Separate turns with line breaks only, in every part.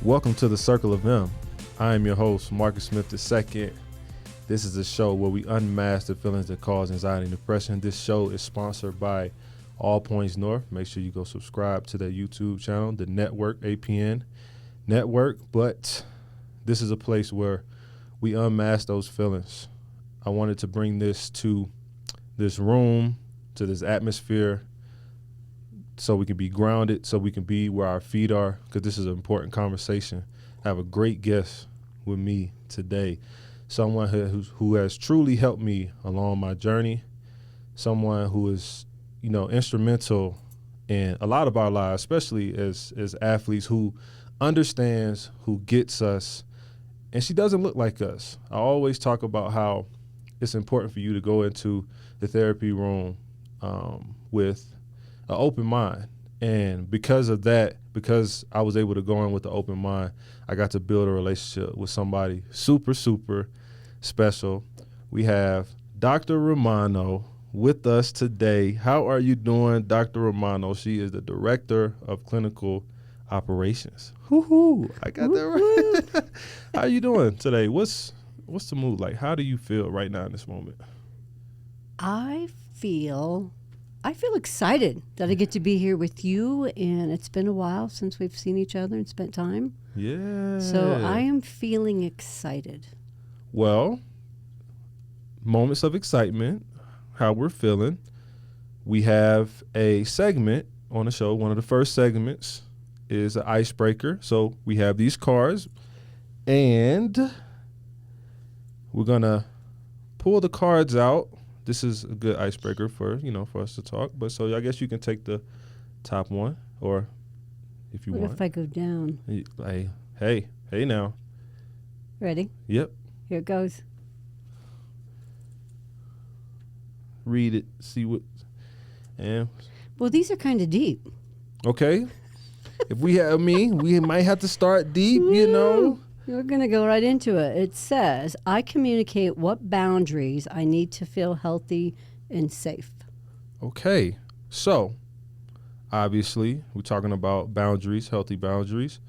Welcome to the Circle of M. I am your host, Marcus Smith II. This is a show where we unmask the feelings that cause anxiety and depression. This show is sponsored by All Points North. Make sure you go subscribe to their YouTube channel, the network, APN network. But this is a place where we unmask those feelings. I wanted to bring this to this room, to this atmosphere, so we can be grounded, so we can be where our feet are, because this is an important conversation. I have a great guest with me today, someone who has truly helped me along my journey, someone who is, instrumental in a lot of our lives, especially as athletes, who understands, who gets us, and she doesn't look like us. I always talk about how it's important for you to go into the therapy room with an open mind. And because of that, because I was able to go in with an open mind, I got to build a relationship with somebody super, super special. We have Dr. Romano with us today. How are you doing, Dr. Romano? She is the Director of Clinical Operations. Woo-hoo, I got that right. How are you doing today? What's the mood like? How do you feel right now in this moment?
I feel excited that I get to be here with you, and it's been a while since we've seen each other and spent time.
Yeah.
So I am feeling excited.
Well, moments of excitement, how we're feeling. We have a segment on the show. One of the first segments is an icebreaker. So we have these cards, and we're going to pull the cards out. This is a good icebreaker for us to talk. But so I guess you can take the top one, or if you want.
What if I go down?
Hey now.
Ready?
Yep.
Here it goes.
Read it, see what. And
well, these are kind of deep.
Okay. If we might have to start deep,
We're going to go right into it. It says, I communicate what boundaries I need to feel healthy and safe.
Okay. So, obviously, we're talking about boundaries, healthy boundaries.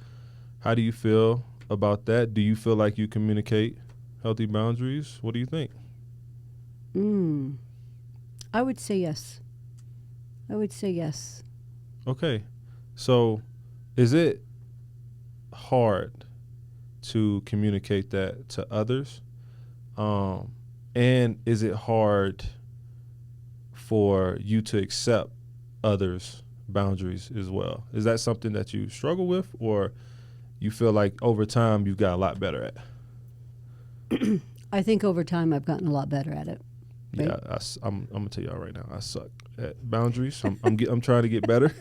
How do you feel about that? Do you feel like you communicate healthy boundaries? What do you think?
I would say yes.
Okay. So, is it hard to communicate that to others? And is it hard for you to accept others' boundaries as well? Is that something that you struggle with, or you feel like over time you've got a lot better at?
I think over time I've gotten a lot better at it. Right?
Yeah, I'm gonna tell y'all right now, I suck at boundaries. I'm trying to get better.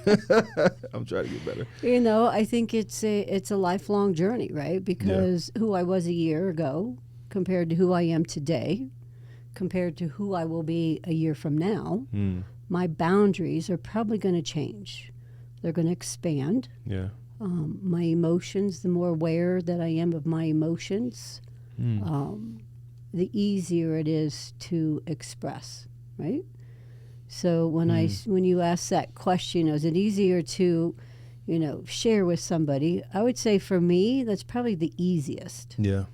I'm trying to get better.
I think it's a lifelong journey, right? Because who I was a year ago compared to who I am today, compared to who I will be a year from now, my boundaries are probably going to change. They're going to expand.
Yeah.
My emotions, the more aware that I am of my emotions, the easier it is to express, right? So when you ask that question, is it easier to, share with somebody? I would say for me, that's probably the easiest.
Yeah.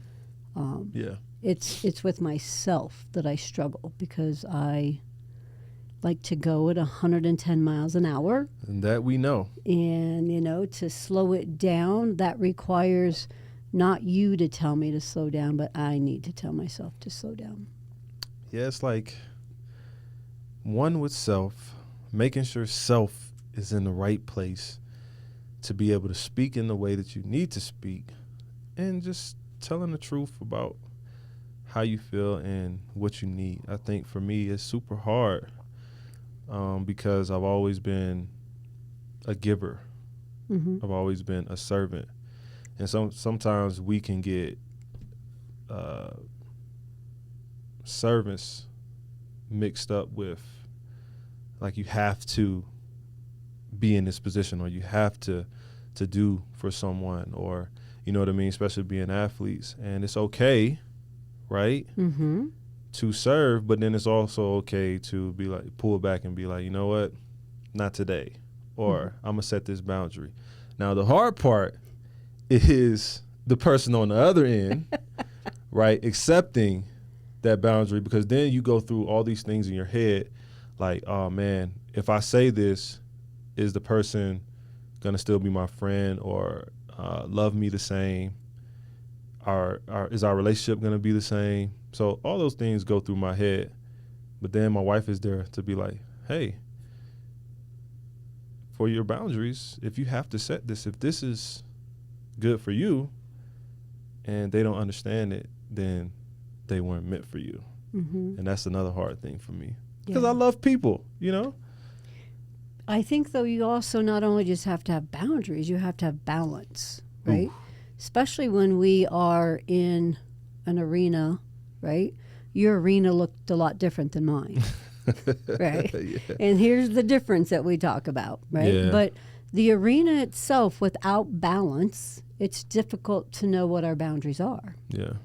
It's with myself that I struggle, because I like to go at 110 miles an hour.
And that we know.
And, to slow it down, that requires not you to tell me to slow down, but I need to tell myself to slow down.
Yeah, it's like one with self, making sure self is in the right place to be able to speak in the way that you need to speak, and just telling the truth about how you feel and what you need. I think for me it's super hard because I've always been a giver.
Mm-hmm.
I've always been a servant. And sometimes we can get servants mixed up with, like, you have to be in this position, or you have to do for someone, or you know what I mean, especially being athletes. And it's okay, right, to serve, but then it's also okay to be like, pull back and be like, you know what, not today, or I'm gonna set this boundary. Now the hard part is the person on the other end, right, accepting that boundary, because then you go through all these things in your head like, oh man, if I say this, is the person gonna still be my friend or love me the same? Is our relationship gonna be the same? So all those things go through my head, but then my wife is there to be like, hey, for your boundaries, if you have to set this, if this is good for you and they don't understand it, then they weren't meant for you. And that's another hard thing for me, because I love people, you know?
I think, though, you also not only just have to have boundaries, you have to have balance, right? Ooh. Especially when we are in an arena, right? Your arena looked a lot different than mine, right? Yeah. And here's the difference that we talk about, right? Yeah. But the arena itself, without balance, it's difficult to know what our boundaries are,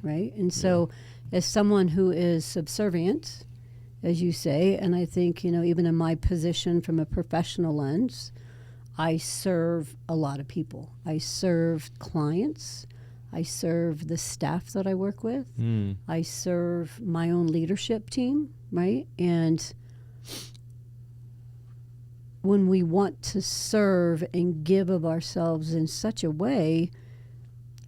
right? And so as someone who is subservient, as you say, and I think, even in my position from a professional lens, I serve a lot of people. I serve clients. I serve the staff that I work with. I serve my own leadership team, right? And when we want to serve and give of ourselves in such a way,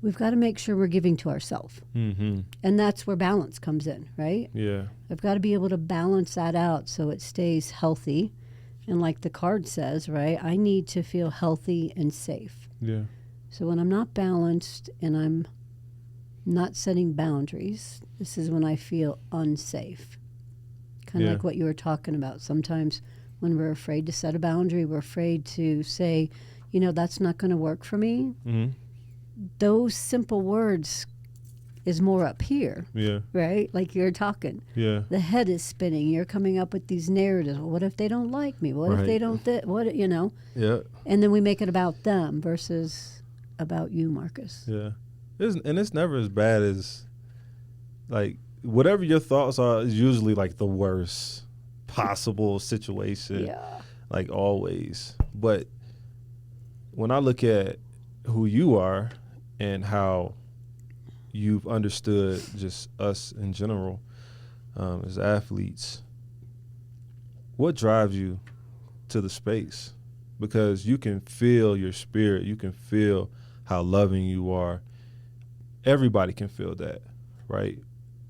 we've got to make sure we're giving to ourselves. And that's where balance comes in, right? Yeah. I've got to be able to balance that out so it stays healthy. And like the card says, right, I need to feel healthy and safe. Yeah. So when I'm not balanced and I'm not setting boundaries, this is when I feel unsafe. Kind of like what you were talking about. Sometimes when we're afraid to set a boundary, we're afraid to say, that's not going to work for me. Those simple words is more up here, right? Like you're talking. Yeah. The head is spinning. You're coming up with these narratives. Well, what if they don't like me? What if they don't? Yeah. And then we make it about them versus about you, Marcus.
Yeah. It's never as bad as, like, whatever your thoughts are is usually like the worst possible situation. Yeah. Like always. But when I look at who you are and how you've understood just us in general as athletes, what drives you to the space? Because you can feel your spirit. You can feel how loving you are. Everybody can feel that, right?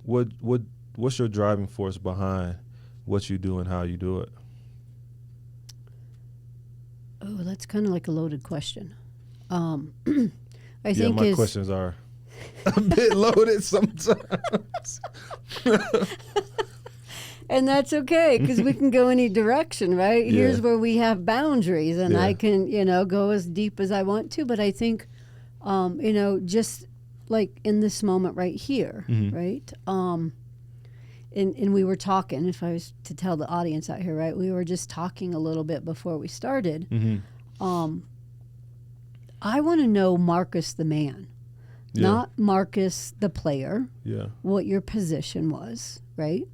What's your driving force behind what you do and how you do it?
Oh, that's kind of like a loaded question. I think
my questions are a bit loaded sometimes.
And that's okay, because we can go any direction, right? Here's where we have boundaries, and I can, go as deep as I want to. But I think, just like in this moment right here, right? And we were talking, if I was to tell the audience out here, right? We were just talking a little bit before we started. I want to know Marcus the man. Not Marcus the player, what your position was, right?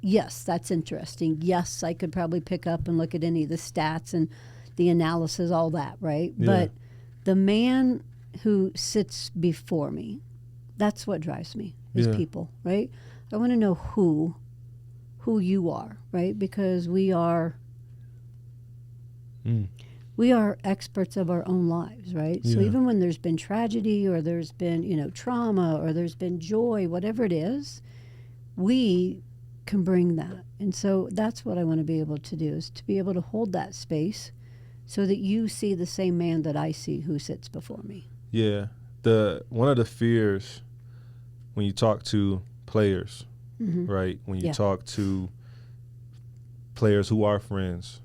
Yes, that's interesting. Yes, I could probably pick up and look at any of the stats and the analysis, all that, right? Yeah. But the man who sits before me, that's what drives me, is people, right? I want to know who you are, right? Because we are experts of our own lives, right? So even when there's been tragedy or there's been, trauma or there's been joy, whatever it is, we can bring that. And so that's what I want to be able to do, is to be able to hold that space so that you see the same man that I see who sits before me.
Yeah. One of the fears when you talk to players, right? When you talk to players who are friends,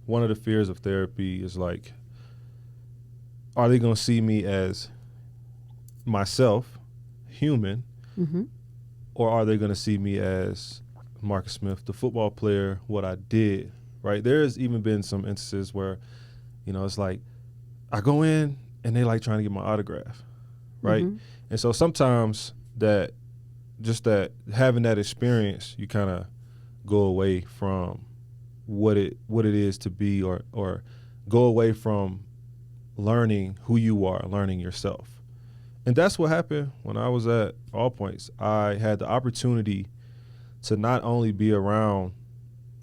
one of the fears of therapy is like, are they going to see me as myself, human, or are they going to see me as Marcus Smith, the football player, what I did, right? There's even been some instances where, it's like I go in and they like trying to get my autograph, right? And so sometimes that having that experience, you kind of go away from what it is to be, or go away from learning who you are, learning yourself. And that's what happened when I was at All Points. I had the opportunity to not only be around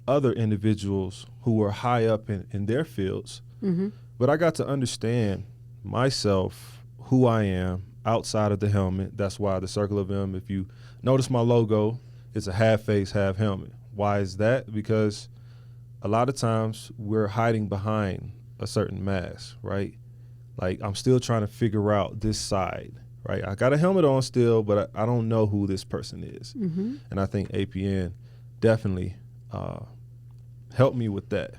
other individuals who were high up in their fields, but I got to understand myself, who I am outside of the helmet. That's why the circle of M, if you notice my logo, it's a half face, half helmet. Why is that? Because a lot of times we're hiding behind a certain mask, right? Like, I'm still trying to figure out this side, right? I got a helmet on still, but I don't know who this person is. And I think APN definitely helped me with that.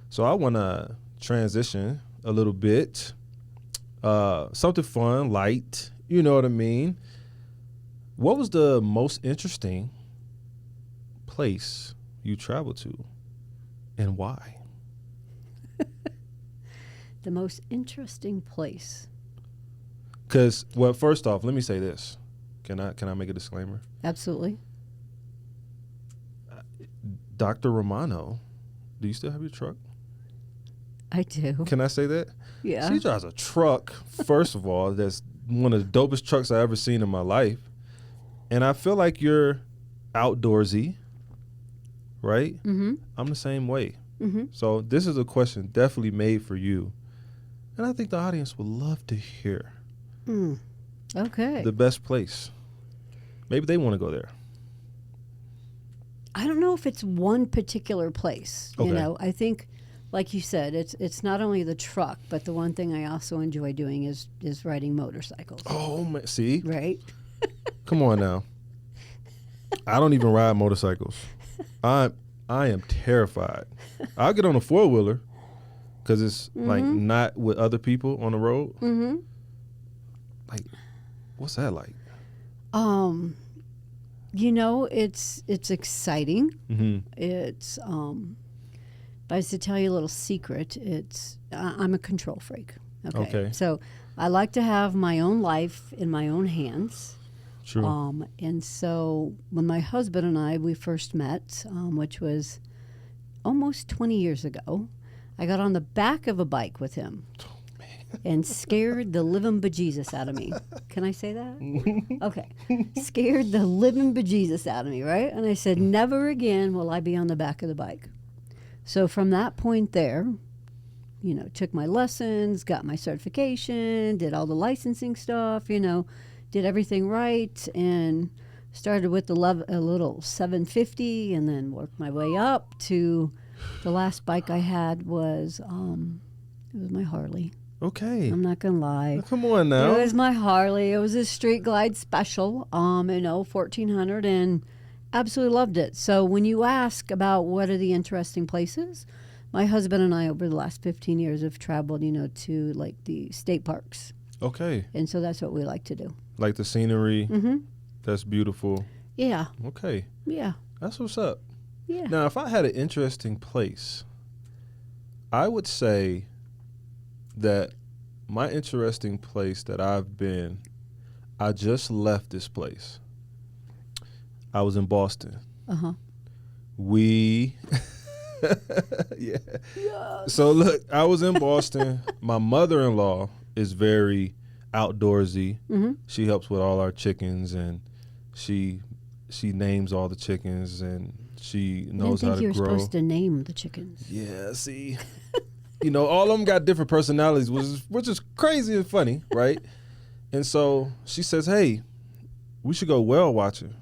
So I want to transition a little bit, something fun, light, you know what I mean? What was the most interesting place you traveled to and why?
The most interesting place.
Because, well, first off, let me say this. Can I make a disclaimer?
Absolutely.
Dr. Romano, do you still have your truck?
I do.
Can I say that?
Yeah.
She drives a truck, first of all, that's one of the dopest trucks I've ever seen in my life. And I feel like you're outdoorsy, right? I'm the same way. So this is a question definitely made for you. And I think the audience would love to hear
Okay.
the best place. Maybe they want to go there.
I don't know if it's one particular place.
Okay.
You know, I think, like you said, it's not only the truck, but the one thing I also enjoy doing is riding motorcycles.
Oh, man. See?
Right?
Come on now. I don't even ride motorcycles. I am terrified. I'll get on a four-wheeler because it's like not with other people on the road. Like, what's that like?
You know, it's exciting. It's but I was to tell you a little secret. I'm a control freak.
Okay.
So I like to have my own life in my own hands.
True.
And so when my husband and we first met, which was almost 20 years ago, I got on the back of a bike with him and scared the living bejesus out of me. Can I say that? Okay. Scared the living bejesus out of me, right? And I said, never again will I be on the back of the bike. So from that point there, you know, took my lessons, got my certification, did all the licensing stuff, you know, did everything right, and started with a little 750 and then worked my way up to the last bike I had was it was my Harley.
Okay.
I'm not gonna lie.
Come on now.
It was my Harley. It was a Street Glide Special, 1400, and absolutely loved it. So when you ask about what are the interesting places, my husband and I over the last 15 years have traveled, you know, to like the state parks.
Okay.
And so that's what we like to do.
Like the scenery. That's beautiful.
Yeah.
Okay.
Yeah.
That's what's up.
Yeah.
Now, if I had an interesting place, I would say that my interesting place that I've been, I just left this place. I was in Boston. We, yeah. Yes. So look, I was in Boston. My mother-in-law is very outdoorsy. She helps with all our chickens, and she names all the chickens, and she knows how to grow.
I didn't think you were supposed to name the chickens.
Yeah, see, you know, all of them got different personalities, which is crazy and funny, right? And so she says, "Hey, we should go whale watching."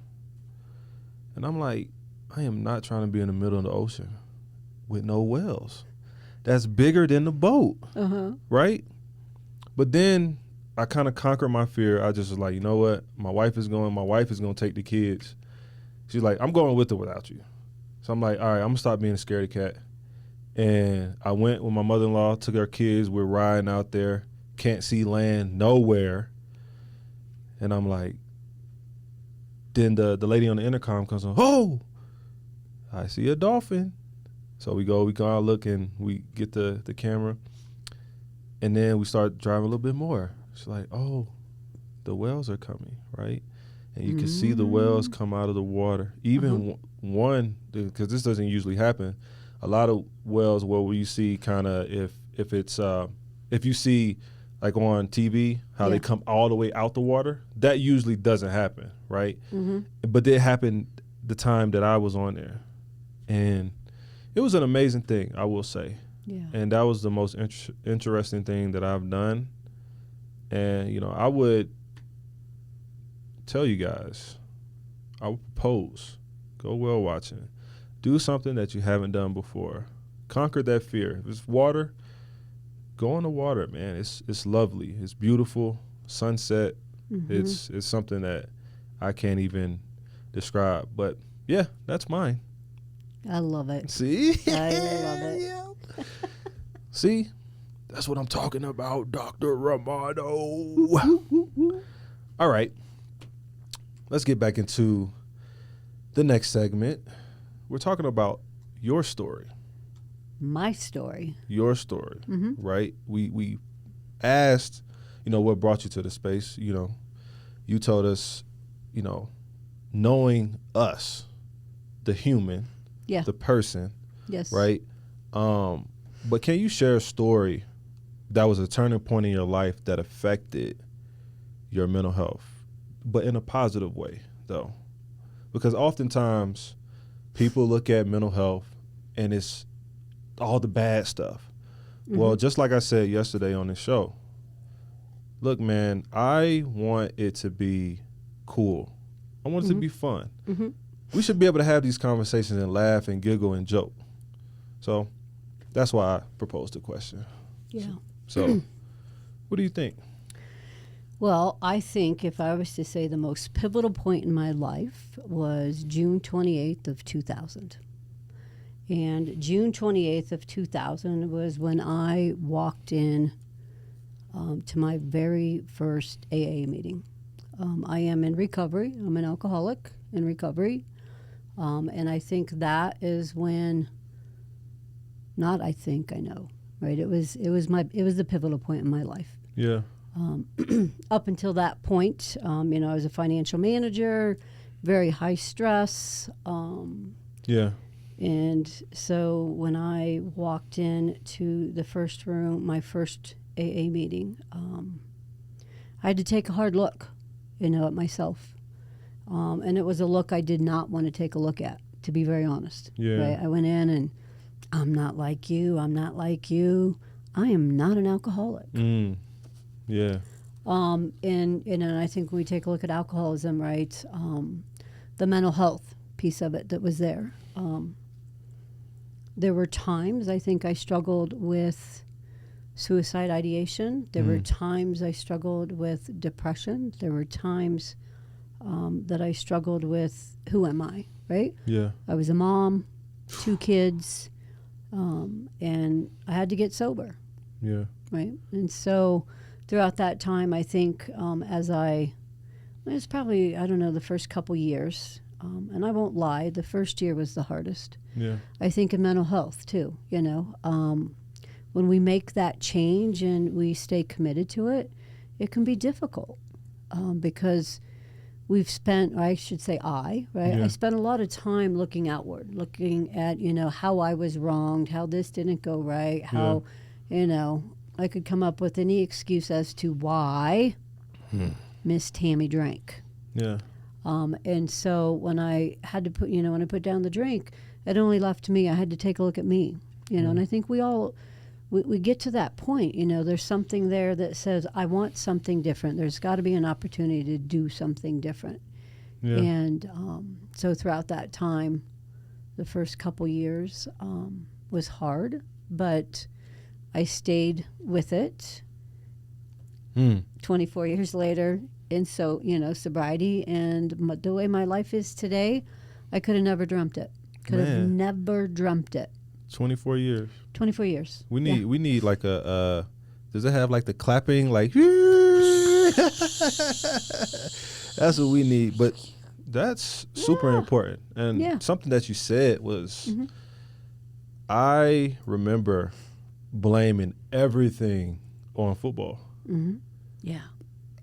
And I'm like, I am not trying to be in the middle of the ocean with no whales. That's bigger than the boat, right? But then I kind of conquered my fear. I just was like, you know what? My wife is going to take the kids. She's like, I'm going with or without you. So I'm like, all right, I'm going to stop being a scaredy cat. And I went with my mother-in-law, took our kids. We're riding out there. Can't see land nowhere. And I'm like, then the lady on the intercom comes on, oh, I see a dolphin. So we go out look, and we get the camera. And then we start driving a little bit more. It's like, oh, the whales are coming, right? And you can see the whales come out of the water. Even one, because this doesn't usually happen, a lot of whales where you see kind of if it's if you see like on TV how they come all the way out the water, that usually doesn't happen, right?
Mm-hmm.
But it happened the time that I was on there, and it was an amazing thing, I will say.
Yeah.
And that was the most interesting thing that I've done. And, you know, I would tell you guys, I would propose, go whale watching, do something that you haven't done before, conquer that fear. If it's water, go on the water, man. It's lovely. It's beautiful. Sunset.
Mm-hmm.
It's something that I can't even describe. But yeah, that's mine.
I love it.
See?
I love it.
Yeah. See? That's what I'm talking about, Dr. Romano. All right. Let's get back into the next segment. We're talking about your story.
My story.
Your story,
Mm-hmm.
right? We asked, you know, what brought you to the space. You know, you told us, you know, knowing us, the human,
Yeah.
the person,
Yes.
right? But can you share a story that was a turning point in your life that affected your mental health, but in a positive way, though? Because oftentimes people look at mental health and it's all the bad stuff.
Mm-hmm.
Well, just like I said yesterday on the show, look, man, I want it to be cool. I want it to be fun.
Mm-hmm.
We should be able to have these conversations and laugh and giggle and joke. So that's why I proposed the question.
Yeah.
So what do you think?
Well, I think if I was to say the most pivotal point in my life was June 28th of 2000. And June 28th of 2000 was when I walked in to my very first AA meeting. I am in recovery. I'm an alcoholic in recovery. And I think that is when, not I think, I know, right? It was the pivotal point in my life.
Yeah.
Up until that point, I was a financial manager, very high stress.
Yeah.
And so when I walked in to the first room, my first AA meeting, I had to take a hard look, at myself. And it was a look I did not want to take a look at, to be very honest.
Yeah.
Right? I went in and I'm not like you. I'm not like you. I am not an alcoholic.
Yeah.
And I think when we take a look at alcoholism, right, the mental health piece of it that was there. There were times I think I struggled with suicide ideation. There were times I struggled with depression. There were times that I struggled with who am I, right?
Yeah.
I was a mom, 2 kids, and I had to get sober,
Yeah.
right? And so throughout that time, I think it's probably, I don't know, the first couple years, and I won't lie, the first year was the hardest.
Yeah.
I think in mental health too, when we make that change and we stay committed to it, it can be difficult because we've spent, or I should say I spent a lot of time looking outward, looking at, how I was wronged, how this didn't go right, how, I could come up with any excuse as to why Miss Tami drank.
Yeah.
And so when I had to put, when I put down the drink, it only left me. I had to take a look at me, and I think we all, we get to that point, there's something there that says, I want something different. There's got to be an opportunity to do something different.
Yeah.
And so throughout that time, the first couple years was hard, but I stayed with it. 24 years later, and so, sobriety and the way my life is today, I could have never dreamt it. Could have never dreamt it.
24 years.
24 years.
We need like a does it have like the clapping like that's what we need, but that's super important. And something that you said was I remember blaming everything on football.
Yeah.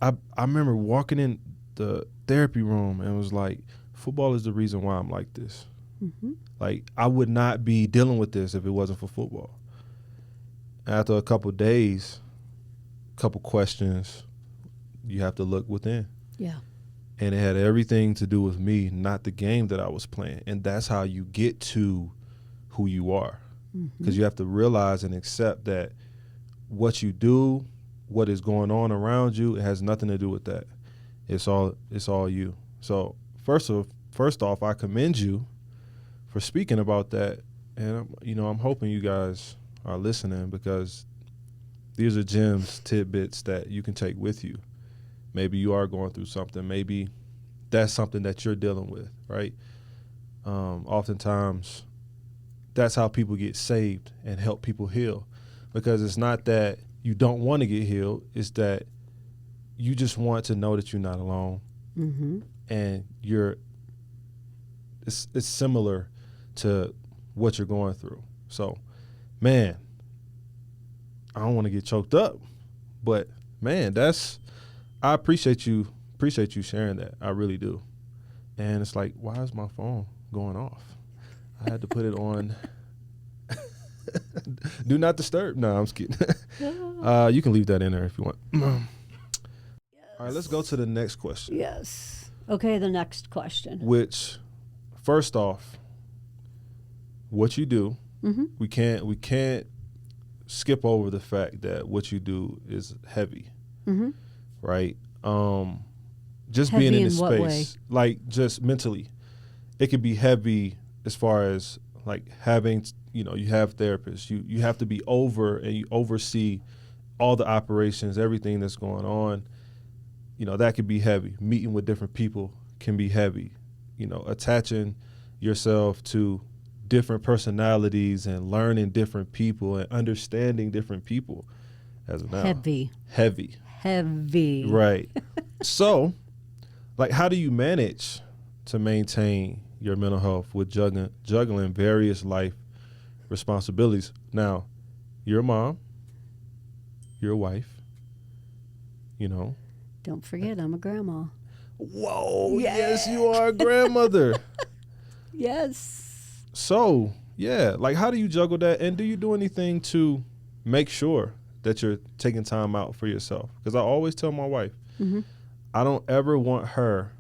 I remember walking in the therapy room and was like, football is the reason why I'm like this. Like, I would not be dealing with this if it wasn't for football. After a couple of days, couple questions. You have to look within.
Yeah.
And it had everything to do with me, not the game that I was playing. And that's how you get to who you are. Because you have to realize and accept that what you do, what is going on around you, it has nothing to do with that. It's all you. So first off, I commend you for speaking about that. And I'm hoping you guys are listening, because these are gems, tidbits that you can take with you. Maybe you are going through something. Maybe that's something that you're dealing with, right? Oftentimes, that's how people get saved and help people heal. Because it's not that you don't want to get healed. It's that you just want to know that you're not alone.
Mm-hmm.
And it's similar to what you're going through. So, man, I don't want to get choked up. But, man, I appreciate you sharing that. I really do. And it's like, why is my phone going off? I had to put it on do not disturb. No, I'm just kidding. You can leave that in there if you want. All right, let's go to the next question.
Yes. Okay, the next question.
Which, first off, what you do, we can't skip over the fact that what you do is heavy. Right? Just
Heavy
being in
in
this
what
space,
way?
like just mentally, it could be heavy as far as like having, you have therapists, you have to be over and you oversee all the operations, everything that's going on. That could be heavy. Meeting with different people can be heavy. Attaching yourself to different personalities and learning different people and understanding different people as of now. Heavy. Right. So, like, how do you manage to maintain your mental health with juggling various life responsibilities? Now, you're a mom, you're a wife,
Don't forget, I'm a grandma.
Whoa, yes, you are a grandmother.
Yes.
So, yeah, like, how do you juggle that? And do you do anything to make sure that you're taking time out for yourself? Because I always tell my wife, I don't ever want her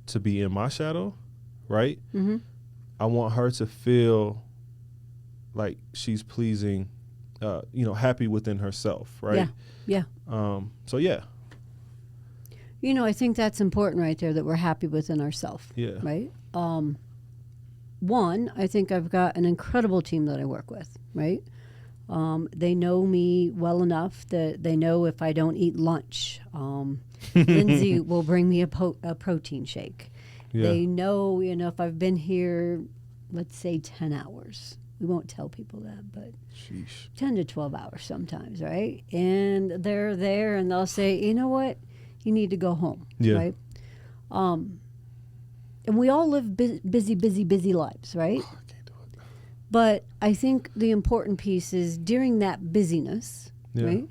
to be in my shadow, right? I want her to feel like she's pleasing, happy within herself, right?
Yeah.
So, yeah.
I think that's important right there, that we're happy within ourselves.
Yeah.
Right? One, I think I've got an incredible team that I work with, right? They know me well enough that they know if I don't eat lunch, Lindsay will bring me a protein shake.
Yeah.
They know, if I've been here, let's say 10 hours. We won't tell people that, but
Sheesh.
10 to 12 hours sometimes, right? And they're there and they'll say, you know what? You need to go home, right? And we all live busy lives, right?
I can't do it.
But I think the important piece is during that busyness, right?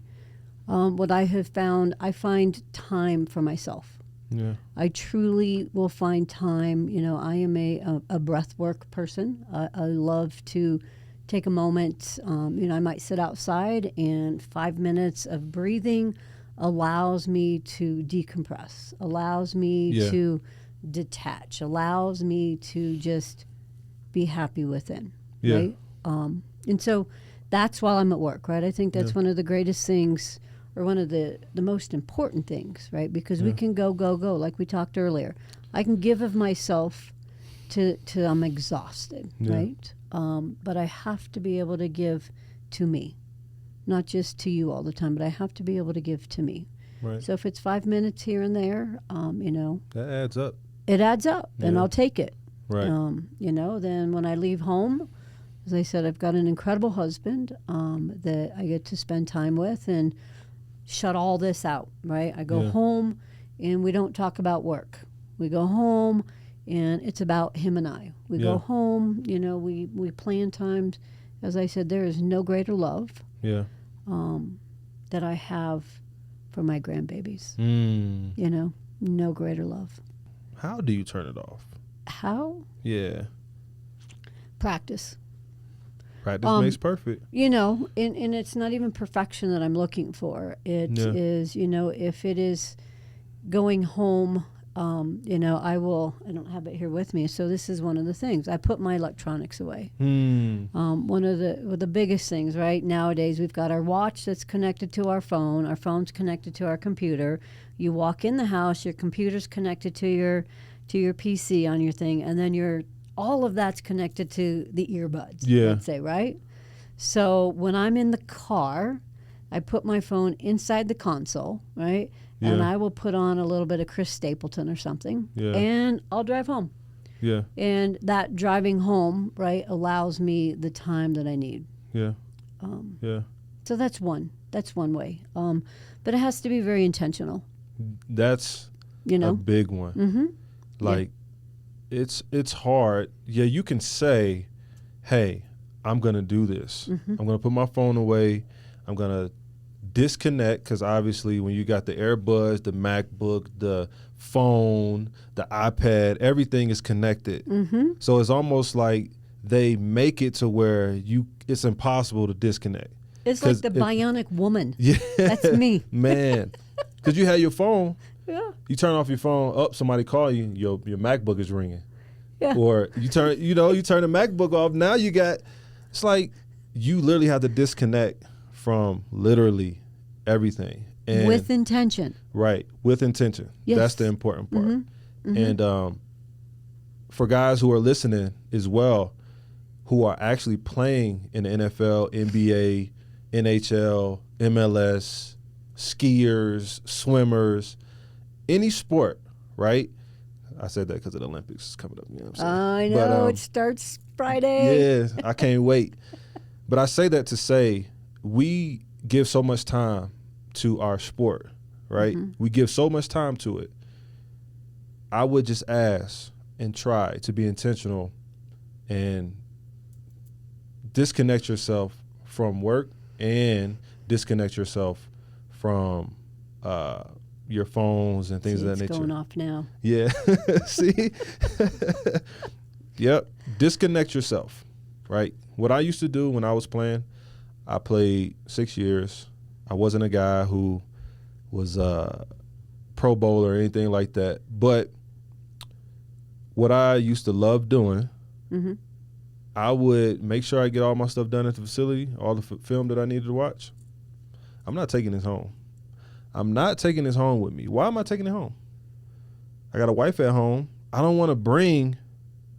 What I have found, I find time for myself.
Yeah.
I truly will find time. I am a breath work person. I love to take a moment. I might sit outside, and 5 minutes of breathing allows me to decompress, allows me to detach, allows me to just be happy within, right? And so that's while I'm at work, right? I think that's one of the greatest things, or one of the most important things, right? Because we can go, like we talked earlier. I can give of myself to I'm exhausted, right? But I have to be able to give to me. Not just to you all the time, but I have to be able to give to me.
Right.
So if it's 5 minutes here and there,
that adds up.
It adds up, and I'll take it.
Right.
Then when I leave home, as I said, I've got an incredible husband that I get to spend time with and shut all this out, right? I go home, and we don't talk about work. We go home, and it's about him and I. We go home, we plan times. As I said, there is no greater love that I have for my grandbabies. No greater love.
How do you turn it off?
How?
Yeah.
Practice.
Practice makes perfect.
You know, and it's not even perfection that I'm looking for. It is, you know, if it is going home, you know, I don't have it here with me. So this is one of the things. I put my electronics away. One of the biggest things, right? Nowadays, we've got our watch that's connected to our phone. Our phone's connected to our computer. You walk in the house, your computer's connected to your PC on your thing, and then all of that's connected to the earbuds, let's say, right? So when I'm in the car, I put my phone inside the console, right? And I will put on a little bit of Chris Stapleton or something, and I'll drive home.
Yeah.
And that driving home, right, allows me the time that I need.
Yeah.
So that's one way. But it has to be very intentional.
That's a big one.
Mm-hmm.
Like, it's hard. Yeah, you can say, hey, I'm going to do this.
Mm-hmm.
I'm going to put my phone away. I'm going to disconnect, because obviously when you got the earbuds, the MacBook, the phone, the iPad, everything is connected.
Mm-hmm.
So it's almost like they make it to where it's impossible to disconnect.
It's like the bionic woman.
Yeah.
That's me.
Man. Because you have your phone.
Yeah.
You turn off your phone, somebody call you, your MacBook is ringing.
Yeah.
Or you turn the MacBook off, now it's like you literally have to disconnect from literally everything. And
with intention.
Right, with intention.
Yes.
That's the important part.
Mm-hmm. Mm-hmm.
And for guys who are listening as well, who are actually playing in the NFL, NBA, NHL, MLS, skiers, swimmers, any sport, right? I said that because of the Olympics is coming up. You know what I'm saying?
I know, it starts Friday.
Yeah, I can't wait. But I say that to say we give so much time to our sport, right?
Mm-hmm.
We give so much time to it. I would just ask and try to be intentional and disconnect yourself from work and disconnect yourself from your phones and things of that nature.
It's going off now.
Yeah. See? Yep. Disconnect yourself, right? What I used to do when I was playing, I played 6 years. I wasn't a guy who was a Pro Bowl or anything like that. But what I used to love doing,
Mm-hmm.
I would make sure I get all my stuff done at the facility, all the film that I needed to watch. I'm not taking this home. I'm not taking this home with me. Why am I taking it home? I got a wife at home. I don't want to bring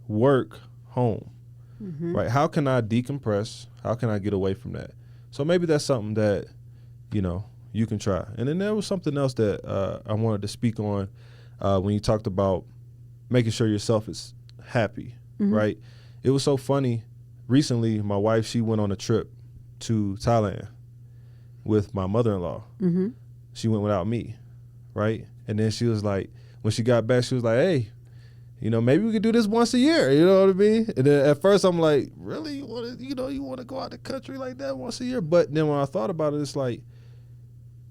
work home,
Mm-hmm.
right? How can I decompress? How can I get away from that? So maybe that's something that, you can try. And then there was something else that I wanted to speak on when you talked about making sure yourself is happy,
Mm-hmm.
right? It was so funny. Recently, my wife, she went on a trip to Thailand with my mother-in-law.
Mm-hmm.
She went without me, right? And then she was like, when she got back, she was like, hey, maybe we could do this once a year. You know what I mean? And then at first I'm like, really? You want to go out the country like that once a year? But then when I thought about it, it's like,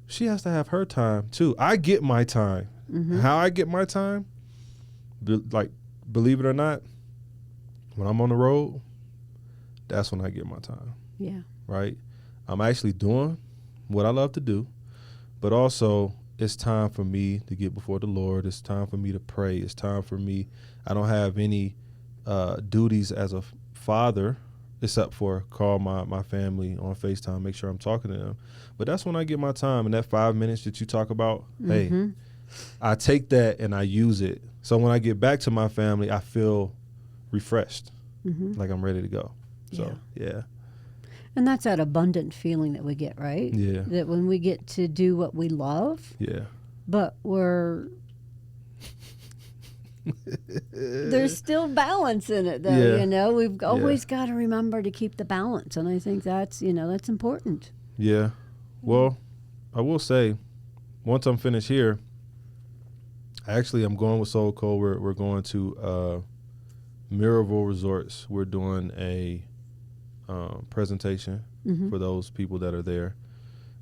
she has to have her time too. I get my time.
Mm-hmm.
How I get my time, believe it or not, when I'm on the road, that's when I get my time.
Yeah.
Right? I'm actually doing what I love to do, but also it's time for me to get before the Lord. It's time for me to pray. It's time for me. I don't have any duties as a father except for call my family on FaceTime, make sure I'm talking to them. But that's when I get my time. And that 5 minutes that you talk about,
Mm-hmm.
hey, I take that and I use it. So when I get back to my family, I feel refreshed,
Mm-hmm.
like I'm ready to go. So, yeah.
And that's that abundant feeling that we get, right?
Yeah.
That when we get to do what we love,
Yeah.
but there's still balance in it, though.
Yeah.
We've always got to remember to keep the balance, and I think that's that's important.
Yeah. Well, I will say, once I'm finished here, I'm going with Soul Cold. We're going to Miraval Resorts. We're doing a presentation
Mm-hmm.
for those people that are there.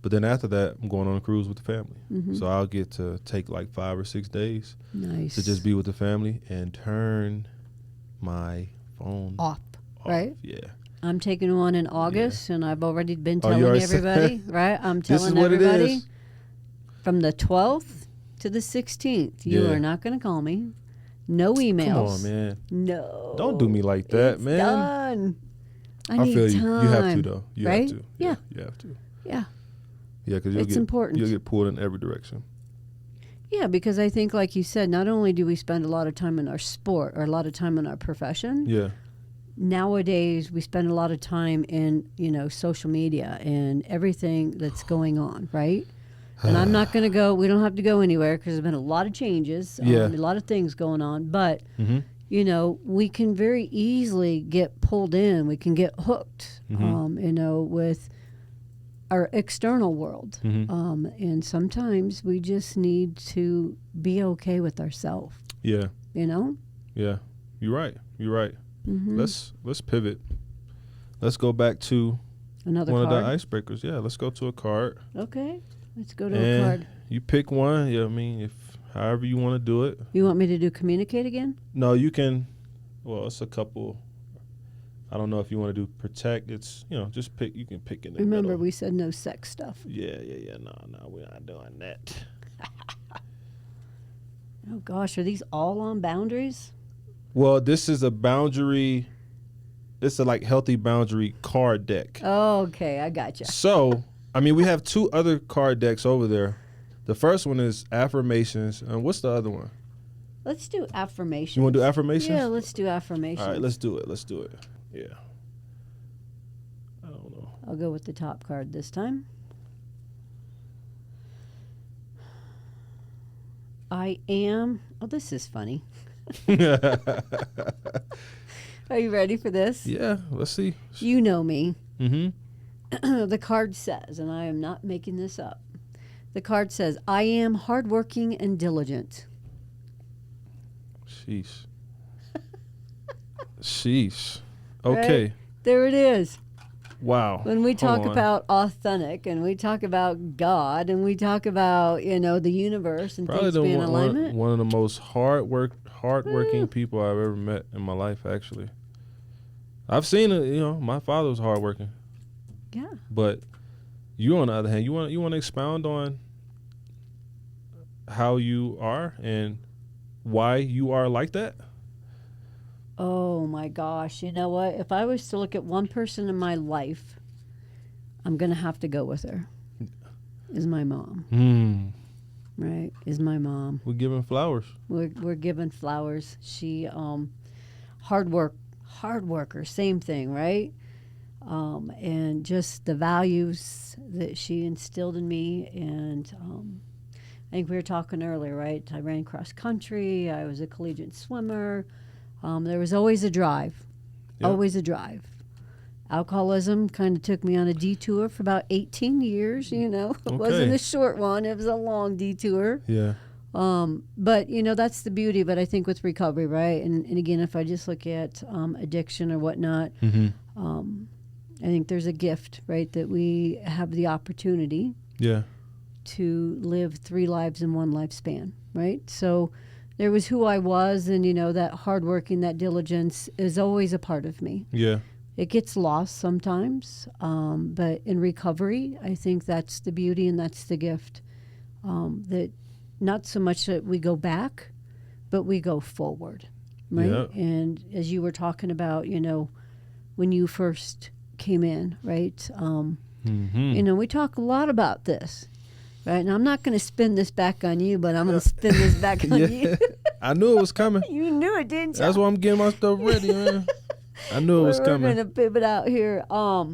But then after that, I'm going on a cruise with the family.
Mm-hmm.
So I'll get to take like 5 or 6 days
Nice.
to just be with the family and turn my phone
off, right?
Yeah.
I'm taking one in August, and I've already been
Oh, you
telling
already
everybody, right? I'm
This is
telling
what it
everybody
is.
from the 12th to the 16th, you
Yeah.
are not going to call me. No emails.
Come on, man.
No.
Don't do me like that,
it's
man.
Done. I
I
need
feel you.
time.
You have to, though. You
right?
have to.
Yeah.
You have to.
Yeah.
Yeah, because
It's important.
You'll get pulled in every direction.
Yeah, because I think, like you said, not only do we spend a lot of time in our sport or a lot of time in our profession,
Yeah.
nowadays we spend a lot of time in, social media and everything that's going on, right? And I'm not going to go, we don't have to go anywhere because there's been a lot of changes,
Yeah.
a lot of things going on. But,
Mm-hmm.
We can very easily get pulled in. We can get hooked, with our external world.
Mm-hmm.
And sometimes we just need to be okay with ourselves,
Yeah. Yeah. You're right. You're right.
Mm-hmm.
Let's pivot. Let's go back to
Another
one
card.
of the icebreakers. Yeah, let's go to a card.
Okay, let's go to
And
a card.
you pick one. Yeah, I mean, if however you want to do it.
You want me to do communicate again?
No, you can. Well, it's a couple. I don't know if you want to do protect. It's just pick. You can pick in the
Remember,
middle.
we said no sex stuff.
Yeah. No, we're not doing that.
Oh gosh, are these all on boundaries?
Well, this is a boundary. It's a healthy boundary card deck.
Oh, okay, I gotcha.
So, I mean, we have two other card decks over there. The first one is affirmations, and what's the other one?
Let's do affirmations.
You want to do affirmations?
Yeah, let's do affirmations.
All right, let's do it. Yeah. I don't know.
I'll go with the top card this time. I am. Oh, this is funny. Are you ready for this?
Yeah, let's see.
You know me.
Mm-hmm.
The card says, and I am not making this up, the card says, I am hardworking and diligent.
Sheesh. Sheesh. Okay.
Right? There it is.
Wow.
When we talk
Hold on.
about authentic and we talk about God and we talk about, the universe and
Probably
things
the
being in
one,
alignment.
one of the most hardworking people I've ever met in my life, actually. I've seen it, my father was hardworking.
Yeah.
But you, on the other hand, you want to expound on how you are and why you are like that?
Oh my gosh. You know what? If I was to look at one person in my life, I'm going to have to go with her. Is my mom. Right? Is my mom.
We're giving flowers.
We're giving flowers. She hard worker, same thing, right? And just the values that she instilled in me. And I think we were talking earlier, right? I ran cross country. I was a collegiate swimmer. There was always a drive, always a drive. Alcoholism kind of took me on a detour for about 18 years, It wasn't a short one. It was a long detour.
Yeah.
But, that's the beauty. But I think with recovery, right? And again, if I just look at addiction or whatnot, I think there's a gift, right, that we have the opportunity to live 3 lives in one lifespan, right? So there was who I was, and, that hard working, that diligence is always a part of me.
Yeah.
It gets lost sometimes, but in recovery, I think that's the beauty and that's the gift. That not so much that we go back, but we go forward, right?
Yeah.
And as you were talking about, when you first came in, right? We talk a lot about this, right? And I'm not going to spin this back on you, but I'm going to spin this back on you.
I knew it was coming.
You knew it, didn't you?
That's why I'm getting my stuff ready, man. I knew it was coming.
We're going to pivot out here. But,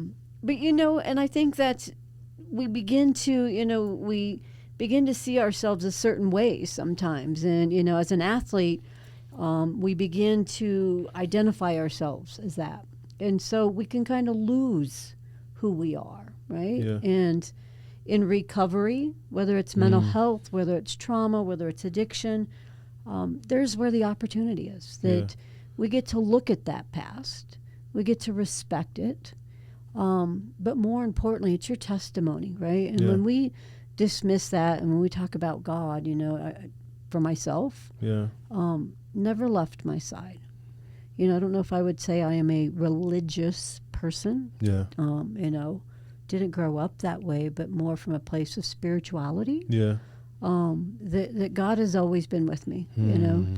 and I think that's, we begin to see ourselves a certain way sometimes. And, as an athlete, we begin to identify ourselves as that. And so we can kind of lose who we are, right?
Yeah.
And in recovery, whether it's mental health, whether it's trauma, whether it's addiction, there's where the opportunity is. That we get to look at that past. We get to respect it. But more importantly, it's your testimony, right? And when we dismiss that and when we talk about God, for myself, never left my side. I don't know if I would say I am a religious person.
Yeah.
Didn't grow up that way, but more from a place of spirituality.
Yeah.
That God has always been with me.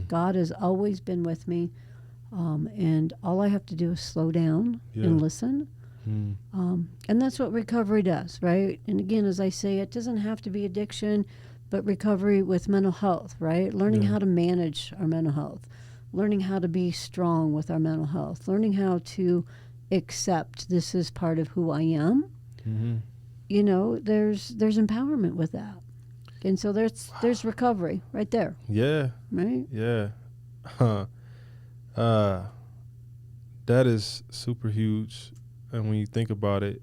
God has always been with me. And all I have to do is slow down and listen. And that's what recovery does, right? And again, as I say, it doesn't have to be addiction, but recovery with mental health, right? Learning how to manage our mental health, learning how to be strong with our mental health, learning how to accept this is part of who I am. There's empowerment with that. And so there's recovery right there.
Yeah.
Right?
Yeah. That is super huge. And when you think about it,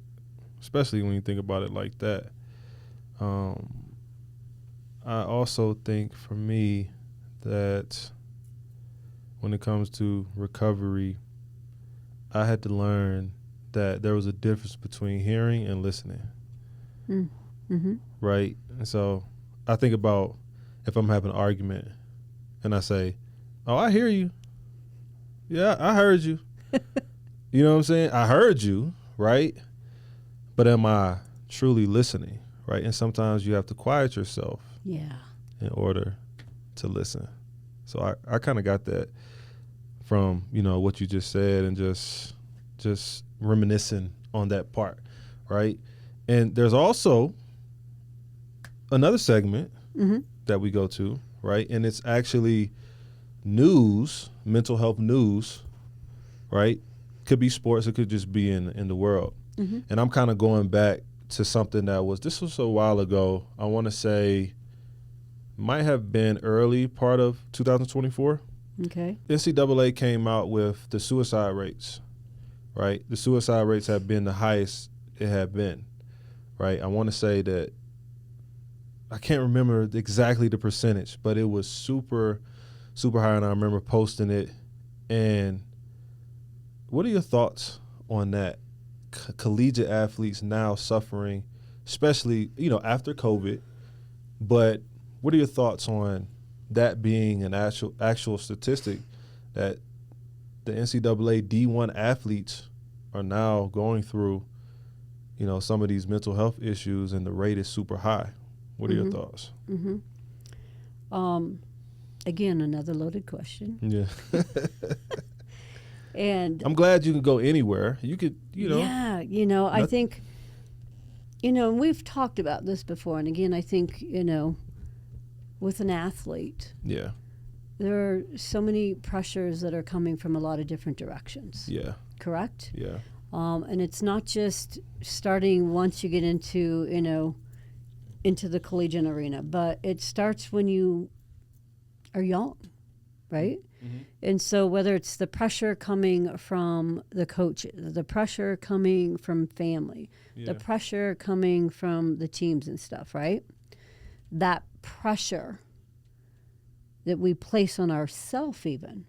especially when you think about it like that, I also think for me that when it comes to recovery, I had to learn that there was a difference between hearing and listening. Right? And so I think about if I'm having an argument and I say, "Oh, I hear you. Yeah, I heard you." You know what I'm saying? I heard you, right? But am I truly listening, right? And sometimes you have to quiet yourself in order to listen. So I kind of got that from, what you just said and just reminiscing on that part, right? And there's also another segment that we go to, right? And it's actually news, mental health news, right? Could be sports, it could just be in the world. And I'm kind of going back to something this was a while ago. I want to say might have been early part of 2024.
Okay.
NCAA came out with the suicide rates, right? The suicide rates have been the highest it had been, right? I want to say that I can't remember exactly the percentage, but it was super, super high, and I remember posting it. And what are your thoughts on that? Collegiate athletes now suffering, especially, after COVID. But what are your thoughts on that being an actual statistic that the NCAA D1 athletes are now going through, some of these mental health issues, and the rate is super high? What are your thoughts?
Again, another loaded question.
Yeah.
And
I'm glad you can go anywhere. You could,
Yeah, I think, and we've talked about this before. And again, I think, with an athlete, there are so many pressures that are coming from a lot of different directions.
Yeah.
Correct?
Yeah.
And it's not just starting once you get into, into the collegiate arena, but it starts when you are young, right? And so whether it's the pressure coming from the coaches, the pressure coming from family, the pressure coming from the teams and stuff, right? That pressure that we place on ourselves even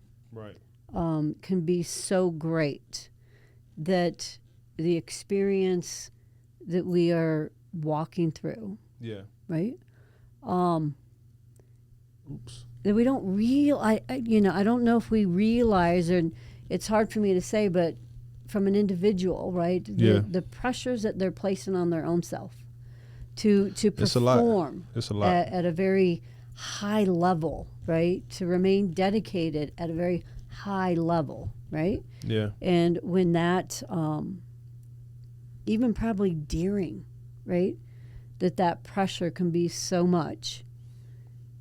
can be so great that the experience that we are walking through, right? That we don't I don't know if we realize, and it's hard for me to say, but from an individual, right? The pressures that they're placing on their own self to perform at a very high level, right? To remain dedicated at a very high level, right?
Yeah.
And when that, even probably during, right? That pressure can be so much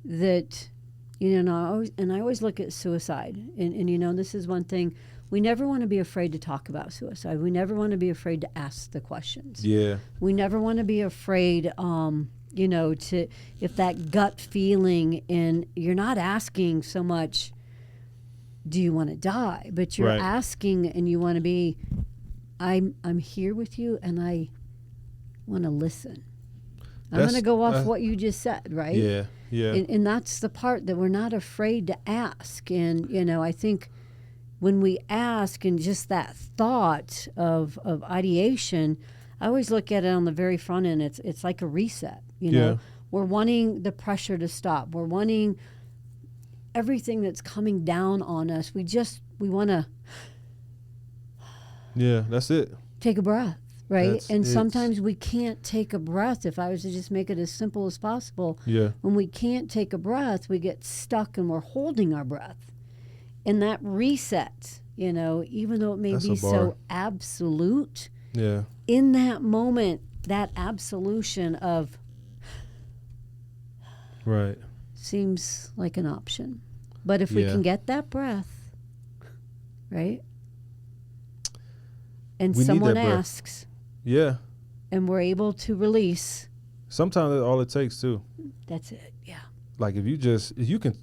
that, and I always look at suicide, and this is one thing, we never want to be afraid to talk about suicide. We never want to be afraid to ask the questions.
Yeah.
We never want to be afraid, to, if that gut feeling, and you're not asking so much, do you want to die? But you're asking, and you want to be, I'm here with you, and I want to listen. I'm going to go off what you just said, right?
Yeah, yeah.
And that's the part that we're not afraid to ask. And, I think when we ask, and just that thought of ideation, I always look at it on the very front end. It's like a reset, We're wanting the pressure to stop. We're wanting everything that's coming down on us. We want to
Yeah, that's it.
Take a breath, right?
That's
And
it.
sometimes we can't take a breath. If I was to just make it as simple as possible,
Yeah.
when we can't take a breath, we get stuck and we're holding our breath. And that reset, even though it may
That's
be
a bar.
so absolute,
Yeah.
in that moment, that absolution of
Right.
seems like an option. But if we
Yeah.
can get that breath, right? And
We need
someone
that breath.
asks,
Yeah.
and we're able to release,
Sometimes that's all it takes too.
that's it. Yeah.
Like if you can,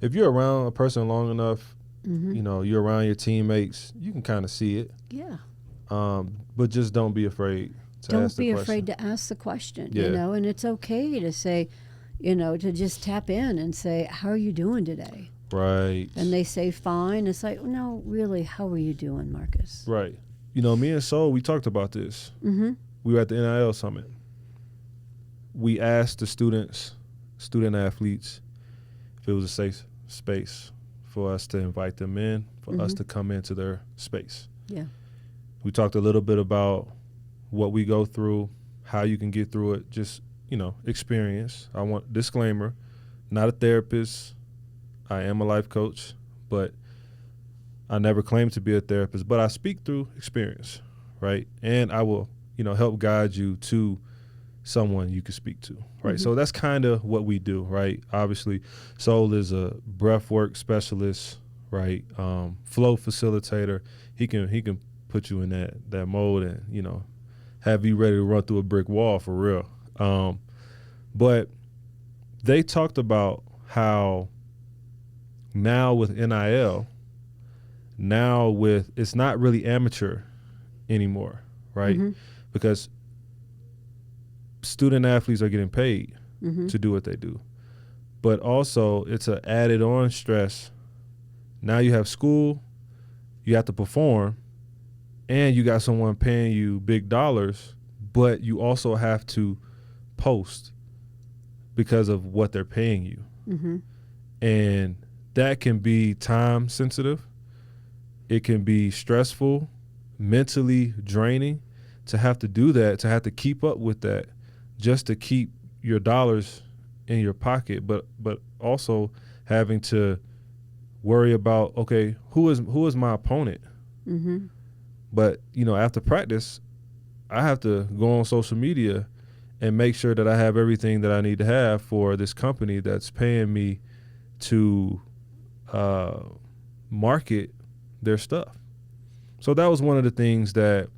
if you're around a person long enough,
Mm-hmm.
you're around your teammates, you can kind of see it.
Yeah.
But just don't be afraid to
Don't
ask the
be
question.
afraid to ask the question,
Yeah.
and it's okay to say, to just tap in and say, how are you doing today?
Right.
And they say, fine. It's like, no, really, how are you doing, Marcus?
Right. Me and Sol, we talked about this.
Mm-hmm.
We were at the NIL summit. We asked the student athletes if it was a safe space for us to invite them in, for us to come into their space.
Yeah.
We talked a little bit about what we go through, how you can get through it, just, experience. I want disclaimer, not a therapist. I am a life coach, but I never claim to be a therapist, but I speak through experience, right? And I will, help guide you to someone you can speak to, right? So that's kind of what we do, right? Obviously, Sol is a breath work specialist, right? Flow facilitator. He can put you in that mode and, have you ready to run through a brick wall for real. But they talked about how now with NIL, it's not really amateur anymore, right?
Mm-hmm.
Because student athletes are getting paid
Mm-hmm.
to do what they do. But also it's an added on stress. Now you have school, you have to perform, and you got someone paying you big dollars, but you also have to post because of what they're paying you.
Mm-hmm.
And that can be time sensitive. It can be stressful, mentally draining to have to do that, to have to keep up with that, just to keep your dollars in your pocket, but also having to worry about, okay, who is my opponent?
Mm-hmm.
But, after practice, I have to go on social media and make sure that I have everything that I need to have for this company that's paying me to market their stuff. So that was one of the things that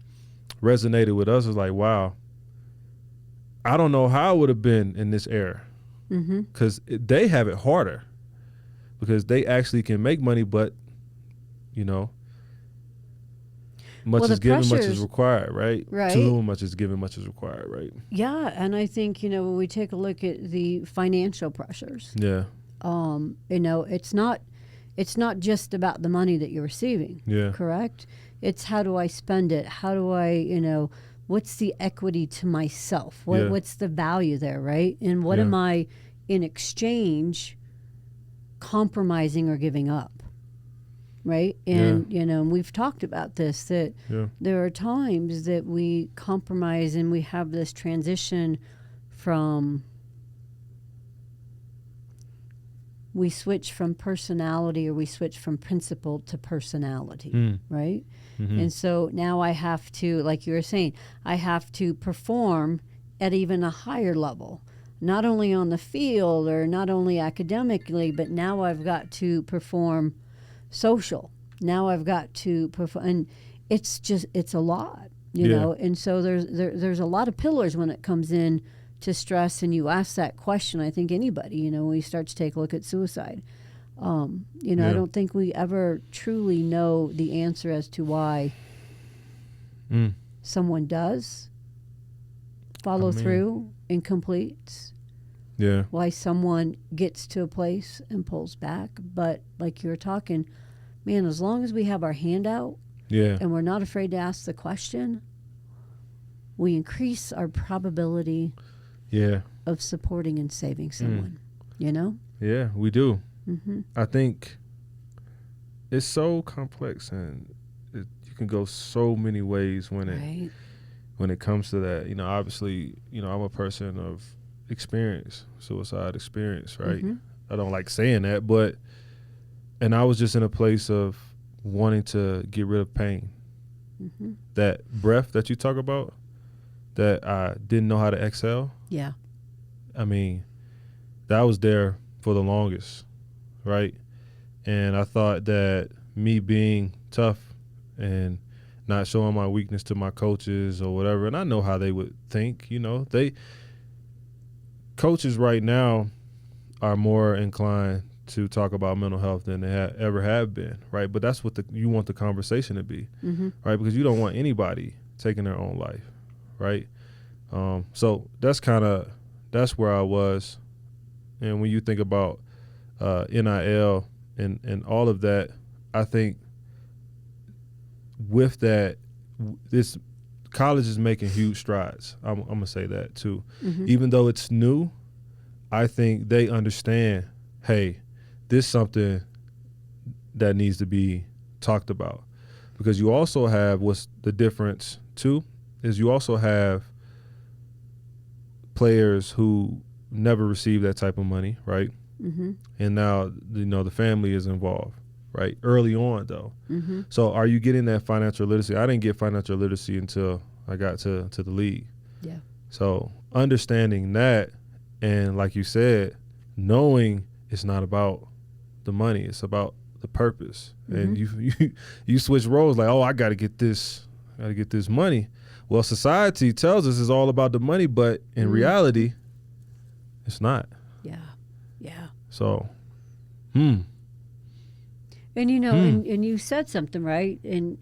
resonated with us. Is like, wow, I don't know how it would have been in this era, because they have it harder because they actually can make money, but much
Well,
is
the
given, much is
pressures-
required, right?
Right.
To whom much is given, much is required, right?
Yeah, and I think when we take a look at the financial pressures,
Yeah,
it's not just about the money that you're receiving.
yeah,
Correct? It's how do I spend it? How do I, what's the equity to myself?
Yeah.
What's the value there, right? And what
Yeah.
am I in exchange compromising or giving up? Right? And, and we've talked about this, that
yeah,
there are times that we compromise and we have this transition from, we switch from personality or we switch from principle to personality, right?
Mm-hmm.
And so now I have to, like you were saying, I have to perform at even a higher level, not only on the field or not only academically, but now I've got to perform social. Now I've got to perform, and it's a lot, you know. And so there's a lot of pillars when it comes in to stress. And you ask that question, I think anybody, when you start to take a look at suicide, I don't think we ever truly know the answer as to why someone does follow through and completes.
Yeah.
Why someone gets to a place and pulls back. But like you were talking, man, as long as we have our hand out and we're not afraid to ask the question, we increase our probability of supporting and saving someone,
Yeah, we do.
Mm-hmm.
I think it's so complex, and you can go so many ways
Right.
when it comes to that. Obviously, I'm a person of experience, suicide experience, right?
Mm-hmm.
I don't like saying that, and I was just in a place of wanting to get rid of pain.
Mm-hmm.
That breath that you talk about, that I didn't know how to exhale.
Yeah.
I mean, that was there for the longest, right? And I thought that me being tough and not showing my weakness to my coaches or whatever, and I know how they would think, coaches right now are more inclined to talk about mental health than they ever have been, right? But that's what you want the conversation to be,
Mm-hmm.
right? Because you don't want anybody taking their own life, right? So that's where I was. And when you think about NIL and all of that, I think with that, this college is making huge strides. I'm going to say that too.
Mm-hmm.
Even though it's new, I think they understand, hey, this is something that needs to be talked about. Because you also have, what's the difference too, is you also have players who never received that type of money, right?
Mm-hmm.
And now, the family is involved, right? Early on, though.
Mm-hmm.
So are you getting that financial literacy? I didn't get financial literacy until I got to the league.
Yeah.
So understanding that, and like you said, knowing it's not about the money, it's about the purpose.
Mm-hmm.
And you switch roles, like, oh, I got to get this money. Well, society tells us it's all about the money, but in reality, it's not.
Yeah. Yeah.
So,
And and you said something, right? And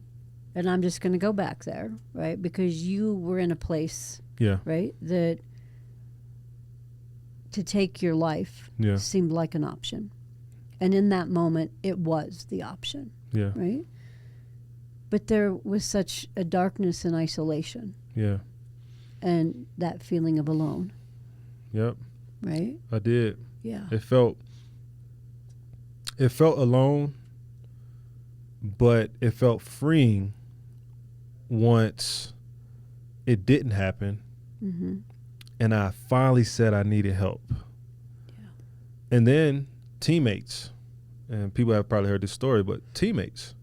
I'm just going to go back there, right? Because you were in a place,
yeah,
right, that to take your life
yeah,
seemed like an option. And in that moment, it was the option,
yeah,
right? But there was such a darkness and isolation
yeah,
and that feeling of alone,
yep.
right?
I did.
Yeah.
It felt alone, but it felt freeing once it didn't happen,
Mm-hmm.
and I finally said I needed help.
Yeah.
And then teammates, and people have probably heard this story, but teammates,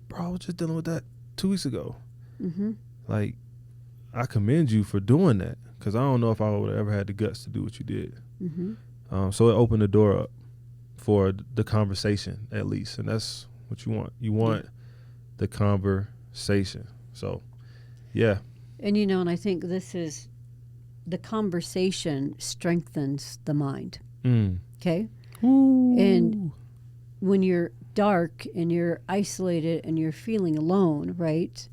bro, I was just dealing with that 2 weeks ago.
Mm-hmm.
Like, I commend you for doing that, because I don't know if I would have ever had the guts to do what you did.
Mm-hmm.
So it opened the door up for the conversation, at least, and that's what you want. You want the conversation. So, yeah.
And and I think this is the conversation strengthens the mind. Okay?
Ooh.
And when you're dark and you're isolated and you're feeling alone, right?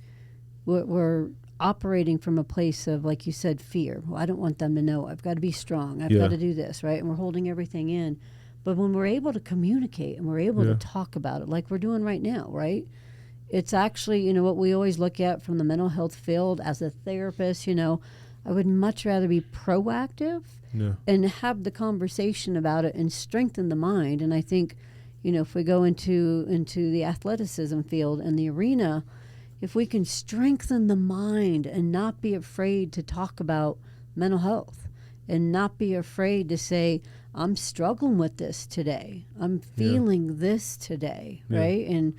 We're operating from a place of, like you said, fear. Well, I don't want them to know. I've got to be strong. I've got to do this, right? And we're holding everything in. But when we're able to communicate and we're able to talk about it like we're doing right now, right? It's actually, what we always look at from the mental health field as a therapist, I would much rather be proactive and have the conversation about it and strengthen the mind. And I think, if we go into the athleticism field and the arena, if we can strengthen the mind and not be afraid to talk about mental health and not be afraid to say, I'm struggling with this today. I'm feeling this today, right? And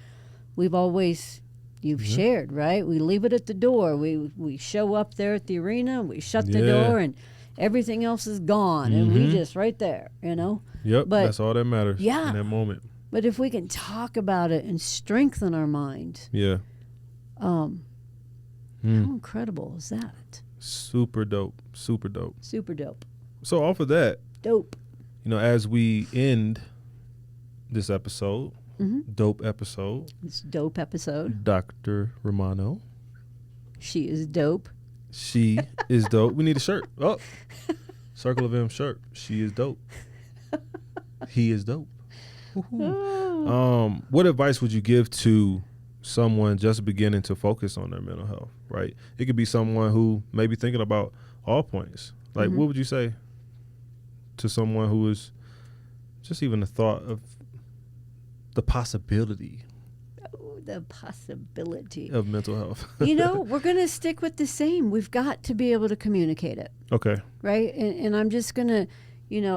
you've shared, right? We leave it at the door. We show up there at the arena, we shut the door, and everything else is gone. And we just right there,
Yep, but that's all that matters in that moment.
But if we can talk about it and strengthen our mind, how incredible is that?
Super dope. Super dope.
Super dope.
So off of that,
dope.
As we end this episode, dope episode.
It's dope episode.
Dr. Romano.
She is dope.
She is dope. We need a shirt. Oh, Circle of M shirt. She is dope. He is dope. What advice would you give to someone just beginning to focus on their mental health, right? It could be someone who may be thinking about all points. Like, what would you say to someone who is just even the thought of the possibility
the possibility
of mental health.
we're going to stick with the same. We've got to be able to communicate it.
Okay.
Right. And I'm just going to,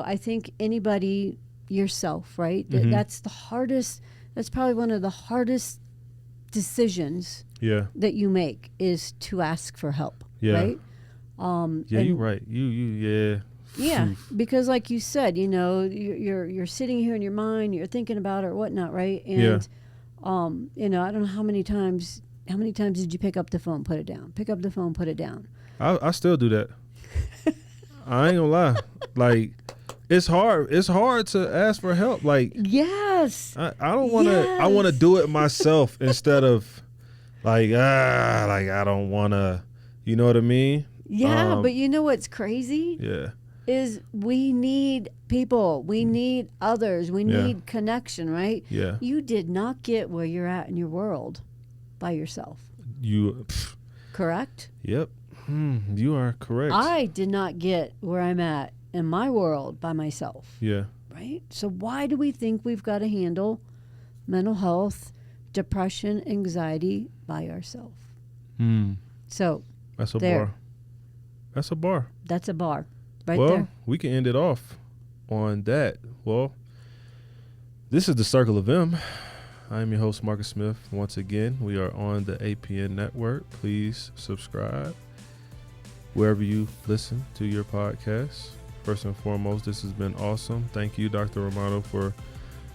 I think anybody, yourself, right?
Mm-hmm.
That's the hardest. That's probably one of the hardest decisions that you make is to ask for help.
Yeah.
Right.
You're right.
Yeah, because like you said, you're sitting here in your mind, you're thinking about it or whatnot, right? And I don't know how many times did you pick up the phone, put it down, pick up the phone, put it down.
I still do that. I ain't gonna lie. Like, it's hard to ask for help. Like,
yes,
I don't want to. I want to do it myself instead of like I don't want to. You know what I mean?
Yeah, but you know what's crazy?
Yeah.
Is we need people, we need others, we need connection, right?
Yeah.
You did not get where you're at in your world by yourself. Correct?
Yep. You are correct.
I did not get where I'm at in my world by myself.
Yeah.
Right? So why do we think we've got to handle mental health, depression, anxiety by ourselves? So
that's a bar. That's a bar.
That's a bar. Right
well,
there.
We can end it off on that. Well, this is the Circle of M. I'm your host, Marcus Smith. Once again, we are on the APN network. Please subscribe wherever you listen to your podcasts. First and foremost, this has been awesome. Thank you, Dr. Romano, for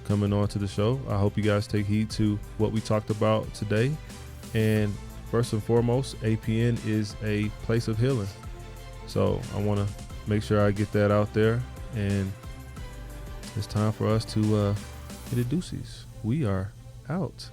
coming on to the show. I hope you guys take heed to what we talked about today. And first and foremost, APN is a place of healing. So I want to make sure I get that out there, and it's time for us to hit a deuces. We are out.